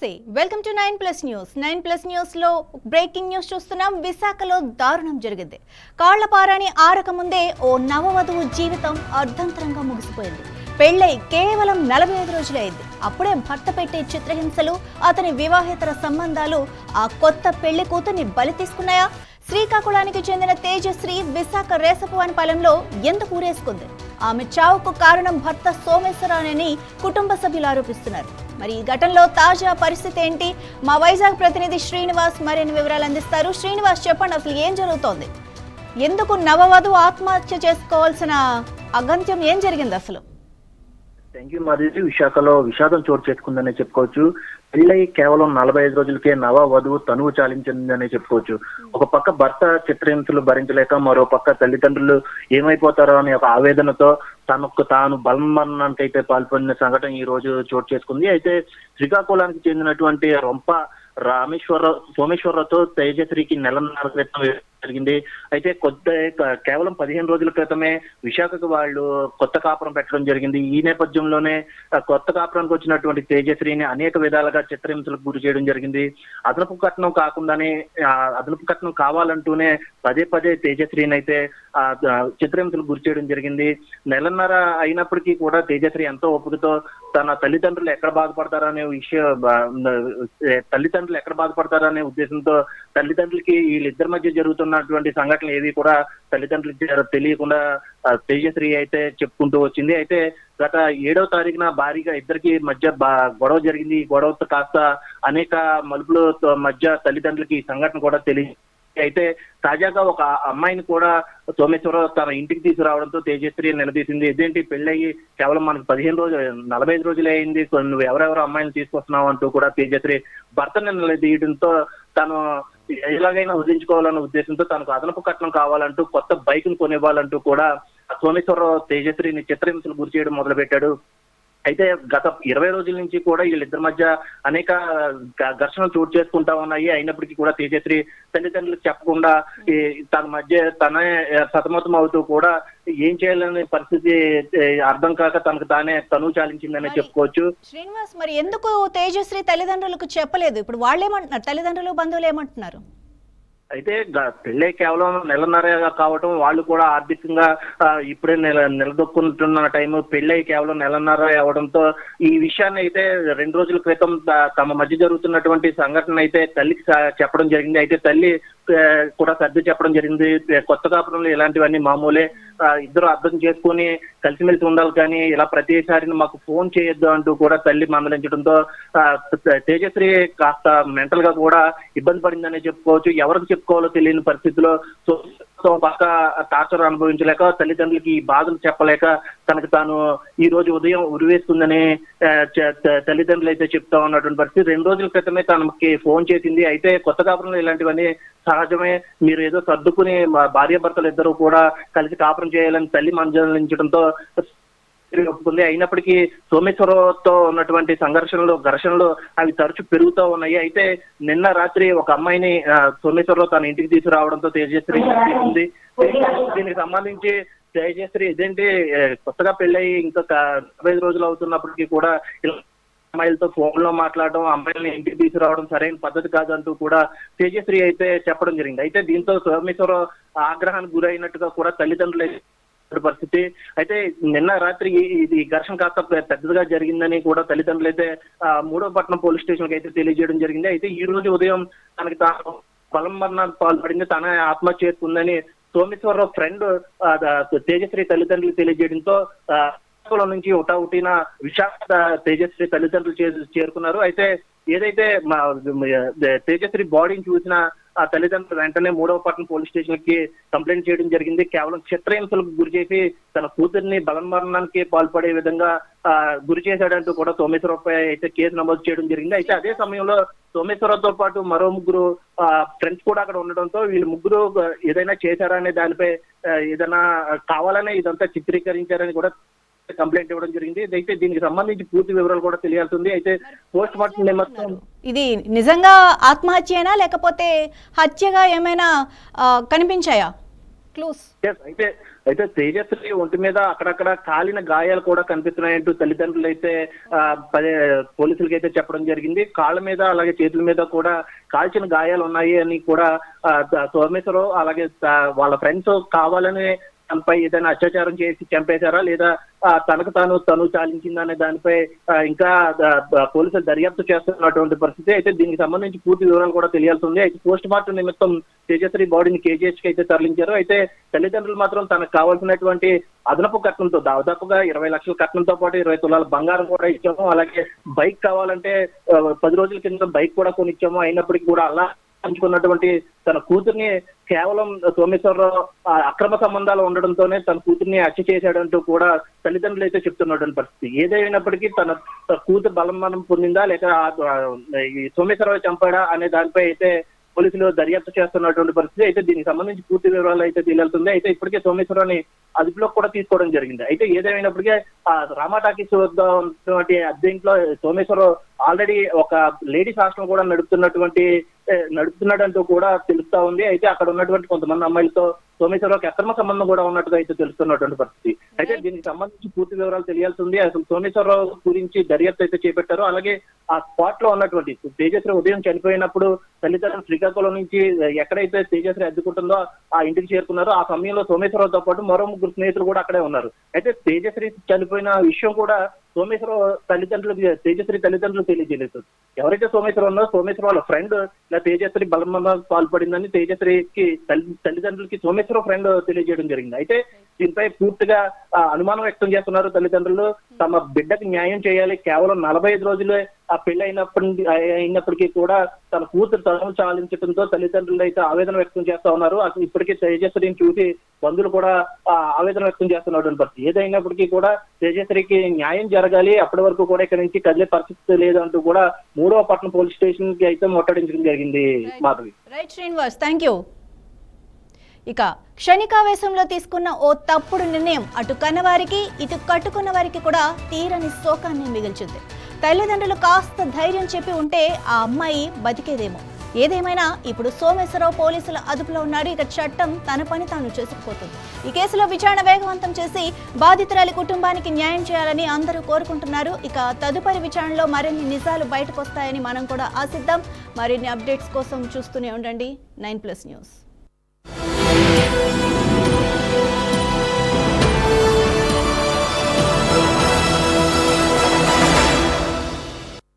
నమస్తే welcome to 9+ news 9+ news లో breaking news చూస్తున్నాం. విశాఖలో దారుణం జరిగింది. కాళ్లపారాని ఆరక ముందే ఓ నవవధువు జీవితం అర్ధంతరంగా ముగిసిపోయింది. పెళ్లై కేవలం 45 రోజులే అయింది. అప్పుడే భర్త పెట్టే చిత్రహింసలు, అతని వివాహేతర సంబంధాలు ఆ కొత్త పెళ్లి కూతుర్ని బలి తీసుకున్నాయా? శ్రీకాకుళానికి చెందిన తేజశ్రీ విశాఖ రేసపువానిపాలెంలో ఎందుకు ఊరేసుకుంది? ఆమె చావుకు కారణం భర్త సోమేశ్వరరావునని కుటుంబ సభ్యులు ఆరోపిస్తున్నారు. మరి ఈ ఘటనలో తాజా పరిస్థితి ఏంటి? మా వైజాగ్ ప్రతినిధి శ్రీనివాస్ మరిన్ని వివరాలు అందిస్తారు. శ్రీనివాస్, చెప్పండి, అసలు ఏం జరుగుతోంది? ఎందుకు నవవధువు ఆత్మహత్య చేసుకోవాల్సిన అగంత్యం ఏం జరిగింది అసలు? Thank you Madhavi. విశాఖలో విషాదం చోటు చేసుకుందనే చెప్పుకోవచ్చు. పెళ్ళై కేవలం 45 రోజులకే నవ వధువు తనువు చాలించిందనే చెప్పుకోవచ్చు. ఒక పక్క భర్త చిత్రహింసలు భరించలేక, మరో పక్క తల్లిదండ్రులు ఏమైపోతారో అనే ఒక ఆవేదనతో తనకు తాను బలమరణానికి అయితే పాల్పడిన సంఘటన ఈ రోజు చోటు చేసుకుంది. అయితే శ్రీకాకుళానికి చెందినటువంటి రొంప సోమేశ్వరరావుతో తేజశ్రీకి నెలన్నర క్రితం జరిగింది. అయితే కేవలం 15 రోజుల క్రితమే విశాఖకు వాళ్ళు కొత్త కాపురం పెట్టడం జరిగింది. ఈ నేపథ్యంలోనే కొత్త కాపురానికి వచ్చినటువంటి తేజశ్రీని అనేక విధాలుగా చిత్రహింసలకు గురి చేయడం జరిగింది. అదనపు కట్నం కావాలంటూనే పదే పదే తేజశ్రీని అయితే చిత్రహింసలకు గురి చేయడం జరిగింది. నెలన్నర అయినప్పటికీ కూడా తేజశ్రీ ఎంతో ఓపికతో తన తల్లిదండ్రులు ఎక్కడ బాధపడతారనే ఉద్దేశంతో తల్లిదండ్రులకి వీళ్ళిద్దరి మధ్య జరుగుతున్నటువంటి సంఘటనలు ఏవి కూడా తల్లిదండ్రులకి తెలియకుండా తేజశ్రీ అయితే చెప్పుకుంటూ వచ్చింది. అయితే గత 7వ తారీఖున భారీగా ఇద్దరికి మధ్య గొడవ జరిగింది. ఈ గొడవతో కాస్త అనేక మలుపుల మధ్య తల్లిదండ్రులకి ఈ సంఘటన కూడా తెలియదు. అయితే తాజాగా ఒక అమ్మాయిని కూడా సోమేశ్వరరావు తన ఇంటికి తీసుకురావడంతో తేజశ్రీ నిలదీసింది. ఇదేంటి, పెళ్ళయి కేవలం మనకు 45 రోజులే అయింది, నువ్వు ఎవరెవరో అమ్మాయిని తీసుకొస్తున్నావు అంటూ కూడా తేజశ్రీ భర్తని నిలదీయడంతో తను ఎలాగైనా వదిలించుకోవాలన్న ఉద్దేశంతో తనకు అదనపు కట్నం కావాలంటూ కొత్త బైక్ ను కొనివ్వాలంటూ కూడా సోమేశ్వరరావు తేజశ్రీని చిత్రహింసలు గురి చేయడం మొదలుపెట్టాడు. అయితే గత 20 రోజుల నుంచి కూడా వీళ్ళిద్దరి మధ్య అనేక ఘర్షణలు చోటు చేసుకుంటా ఉన్నాయి. అయినప్పటికీ కూడా తేజశ్రీ తల్లిదండ్రులకు చెప్పకుండా తనే సతమతం అవుతూ కూడా ఏం చేయాలనే పరిస్థితి అర్థం కాక తనకు తానే తనువు చాలించిందనే చెప్పుకోవచ్చు. శ్రీనివాస్, మరి ఎందుకు తేజశ్రీ తల్లిదండ్రులకు చెప్పలేదు? ఇప్పుడు వాళ్ళు ఏమంటున్నారు? తల్లిదండ్రులు, బంధువులు ఏమంటున్నారు? అయితే పెళ్ళే కేవలం నెలన్నర కావటం, వాళ్ళు కూడా ఆర్థికంగా ఇప్పుడే నిలదొక్కుంటున్న టైం, పెళ్ళై కేవలం నెలన్నర అవడంతో ఈ విషయాన్ని అయితే 2 రోజుల క్రితం తమ మధ్య జరుగుతున్నటువంటి సంఘటన అయితే తల్లికి చెప్పడం జరిగింది. అయితే తల్లి కూడా సర్ది చెప్పడం జరిగింది. కొత్త కాపురంలో ఇలాంటివన్నీ మామూలే, ఇద్దరు అర్థం చేసుకుని కలిసిమెలిసి ఉండాలి, కానీ ఇలా ప్రతిసారి మాకు ఫోన్ చేయొద్దు అంటూ కూడా తల్లి మందలించడంతో తేజశ్రీ కాస్త మెంటల్ గా కూడా ఇబ్బంది పడిందనే చెప్పుకోవచ్చు. ఎవరికి చెప్పుకోవాలో తెలియని పరిస్థితిలో పక్క టార్చర్ అనుభవించలేక, తల్లిదండ్రులకి ఈ బాధలు చెప్పలేక తనకు తాను ఈ రోజు ఉదయం ఉరివేసుకుందని తల్లిదండ్రులు అయితే చెప్తా ఉన్నటువంటి పరిస్థితి. 2 రోజుల క్రితమే తనకి ఫోన్ చేసింది. అయితే కొత్త కాపురంలో ఇలాంటివన్నీ సహజమే, మీరు ఏదో సర్దుకుని భార్యాభర్తలు ఇద్దరు కూడా కలిసి కాపురం చేయాలని తల్లి మందలించడంతో ఒప్పుకుంది. అయినప్పటికీ సోమేశ్వరరావుతో ఉన్నటువంటి ఘర్షణలు అవి తరచు పెరుగుతూ ఉన్నాయి. అయితే నిన్న రాత్రి ఒక అమ్మాయిని సోమేశ్వరరావు తన ఇంటికి తీసుకురావడంతో తేజశ్రీ ఉంది. దీనికి సంబంధించి తేజశ్రీ ఇదేంటి, కొత్తగా పెళ్ళయి ఇంకా 45 రోజులు అవుతున్నప్పటికీ కూడా అమ్మాయిలతో ఫోన్ లో మాట్లాడడం, అమ్మాయిల్ని ఇంటికి తీసుకురావడం సరైన పద్ధతి కాదంటూ కూడా తేజశ్రీ అయితే చెప్పడం జరిగింది. అయితే దీంతో సోమేశ్వరరావు ఆగ్రహానికి గురైనట్టుగా కూడా తల్లిదండ్రులు పరిస్థితి. అయితే నిన్న రాత్రి ఇది ఘర్షణ కాస్త పెద్దగా జరిగిందని కూడా తల్లిదండ్రులు అయితే 3వ పట్టణం పోలీస్ స్టేషన్ కి అయితే తెలియజేయడం జరిగింది. అయితే ఈ రోజు ఉదయం తనకి తాను బలమరణానికి పాల్పడింది, తన ఆత్మహత్య చేసుకుందని సోమేశ్వరరావు ఫ్రెండ్ తేజశ్రీ తల్లిదండ్రులు తెలియజేయడంతో నుంచి ఒకటిన విశాఖ తేజశ్రీ తల్లిదండ్రులు చేరుకున్నారు. అయితే ఏదైతే తేజశ్రీ బాడీని చూసిన ఆ తల్లిదండ్రులు వెంటనే 3వ పట్టణం పోలీస్ స్టేషన్ కి కంప్లైంట్ చేయడం జరిగింది. కేవలం చిత్రహింసలకు గురి చేసి తన కూతుర్ని బలమరణానికి పాల్పడే విధంగా గురి చేశాడంటూ కూడా సోమేశ్వరరావుపై అయితే కేసు నమోదు చేయడం జరిగింది. అయితే అదే సమయంలో సోమేశ్వరరావుతో పాటు మరో 3 ఫ్రెండ్స్ కూడా అక్కడ ఉండడంతో వీళ్ళు 3 ఏదైనా చేశారా అనే దానిపై ఏదైనా కావాలనే ఇదంతా చిత్రీకరించారని కూడా కంప్లైంట్ ఇవ్వడం జరిగింది. అయితే దీనికి సంబంధించి పూర్తి వివరాలు కూడా తెలియాల్సింది. అయితే పోస్ట్ మార్టం నిమిత్తం ఇది నిజంగా ఆత్మహత్యేనా లేకపోతే హత్యగా ఏమైనా కనిపించాయా? క్లూస్. Yes, అయితే తేజస్వి ఒంటి మీద అక్కడక్కడ కాలిన గాయాలు కూడా కనిపిస్తున్నాయంటూ తల్లిదండ్రులు అయితే పోలీసులకి అయితే చెప్పడం జరిగింది. కాళ్ళ మీద అలాగే చేతుల మీద కూడా కాల్చిన గాయాలు ఉన్నాయి అని కూడా సోమేశ్వరరావు అలాగే వాళ్ళ ఫ్రెండ్స్ కావాలని తనపై ఏదైనా అత్యాచారం చేసి చంపేశారా లేదా తనకు తను చాలించిందనే దానిపై ఇంకా పోలీసులు దర్యాప్తు చేస్తున్నటువంటి పరిస్థితి. అయితే దీనికి సంబంధించి పూర్తి వివరాలు కూడా తెలియాల్సి ఉంది. అయితే పోస్ట్ మార్టం నిమిత్తం తేజశ్రీ బాడీని KGH కి అయితే తరలించారు. అయితే తల్లిదండ్రులు మాత్రం తనకు కావాల్సినటువంటి అదనపు కట్నంతో దాదాపుగా 20 లక్షల కట్నంతో పాటు 20 తులాల బంగారం కూడా ఇచ్చాము, అలాగే బైక్ కావాలంటే 10 రోజుల కింద బైక్ కూడా కొనిచ్చాము. అయినప్పటికీ కూడా అలా పంచుకున్నటువంటి తన కూతుర్ని కేవలం సోమేశ్వరరావు అక్రమ సంబంధాలు ఉండడంతోనే తన కూతుర్ని హత్య చేశాడంటూ కూడా తల్లిదండ్రులు అయితే చెప్తున్నటువంటి పరిస్థితి. ఏదైనప్పటికీ తన కూతురు బలమానం పొందిందా లేక ఈ సోమేశ్వరరావు చంపాడా అనే దానిపై అయితే పోలీసులు దర్యాప్తు చేస్తున్నటువంటి పరిస్థితి. అయితే దీనికి సంబంధించి పూర్తి వివరాలు అయితే తెలియాల్సింది. అయితే ఇప్పటికే సోమేశ్వరరావుని అదుపులోకి కూడా తీసుకోవడం జరిగింది. అయితే ఏదేమైనప్పటికీ ఆ రామా టాకీస్ వద్ద ఉన్నటువంటి అద్దె ఇంట్లో సోమేశ్వరరావు ఆల్రెడీ ఒక లేడీస్ హాస్టల్ కూడా నడుపుతున్నాడంటూ కూడా తెలుస్తా ఉంది. అయితే అక్కడ ఉన్నటువంటి కొంతమంది అమ్మాయిలతో సోమేశ్వరరావుకి అక్రమ సంబంధం కూడా ఉన్నట్టుగా అయితే తెలుస్తున్నటువంటి పరిస్థితి. అయితే దీనికి సంబంధించి పూర్తి వివరాలు తెలియాల్సి ఉంది. అసలు సోమేశ్వరరావు గురించి దర్యాప్తు అయితే చేపట్టారు. అలాగే ఆ స్పాట్ లో ఉన్నటువంటి తేజశ్రీ ఉదయం చనిపోయినప్పుడు తల్లిదండ్రులు శ్రీకాకుళం నుంచి ఎక్కడైతే తేజశ్రీ అద్దుకుంటుందో ఆ ఇంటికి చేరుకున్నారో ఆ సమయంలో సోమేశ్వరరావుతో పాటు మరో 3 స్నేహితులు కూడా అక్కడే ఉన్నారు. అయితే తేజశ్రీ చనిపోయిన విషయం కూడా తేజశ్రీ తల్లిదండ్రులు తెలియజేయలేదు. ఎవరైతే సోమేశ్వరరావు ఉన్నారో సోమేశ్వర వాళ్ళ ఫ్రెండ్ ఇలా తేజశ్రీ బలవంతంగా పాల్పడిందని తేజశ్రీకి తల్లిదండ్రులకి సోమేశ్వరరావు ఫ్రెండ్ తెలియజేయడం జరిగింది. అయితే దీనిపై పూర్తిగా అనుమానం వ్యక్తం చేస్తున్నారు తల్లిదండ్రులు. తమ బిడ్డకి న్యాయం చేయాలి, కేవలం 45 రోజులే ఆ పెళ్లి అయినప్పటికీ కూడా తన కూతురు తను చాలించడంతో తల్లిదండ్రులు అయితే ఆవేదన వ్యక్తం చేస్తా ఉన్నారు. అసలు ఇప్పటికీ తేజశ్రీని చూసి బంధువులు కూడా ఆవేదన వ్యక్తం చేస్తున్నటువంటి పరిస్థితి. ఏదైనప్పటికీ కూడా తేజశ్రీకి న్యాయం జరగాలి, అప్పటి వరకు కూడా ఇక్కడ నుంచి కదిలే పరిస్థితి లేదు అంటూ కూడా 3వ పట్టణ పోలీస్ స్టేషన్ కి అయితే ముట్టడించడం జరిగింది. Madhavi. Right Srinivas, thank you. ఇక క్షణికావేశంలో తీసుకున్న ఓ తప్పుడు నిర్ణయం అటు కన్నవారికి ఇటు కట్టుకున్న వారికి కూడా తీరని శోకాన్ని మిగిల్చింది. తల్లిదండ్రులు కాస్త ధైర్యం చెప్పి ఉంటే ఆ అమ్మాయి బతికేదేమో. ఏదేమైనా ఇప్పుడు సోమేశ్వరరావు పోలీసుల అదుపులో ఉన్నాడు. ఇక చట్టం తన పని తాను చేసుకుపోతుంది. ఈ కేసులో విచారణ వేగవంతం చేసి బాధితురాలి కుటుంబానికి న్యాయం చేయాలని అందరూ కోరుకుంటున్నారు. ఇక తదుపరి విచారణలో మరిన్ని నిజాలు బయటకు వస్తాయని మనం కూడా ఆశిద్దాం. మరిన్ని అప్డేట్స్ కోసం చూస్తూనే ఉండండి 9+ న్యూస్.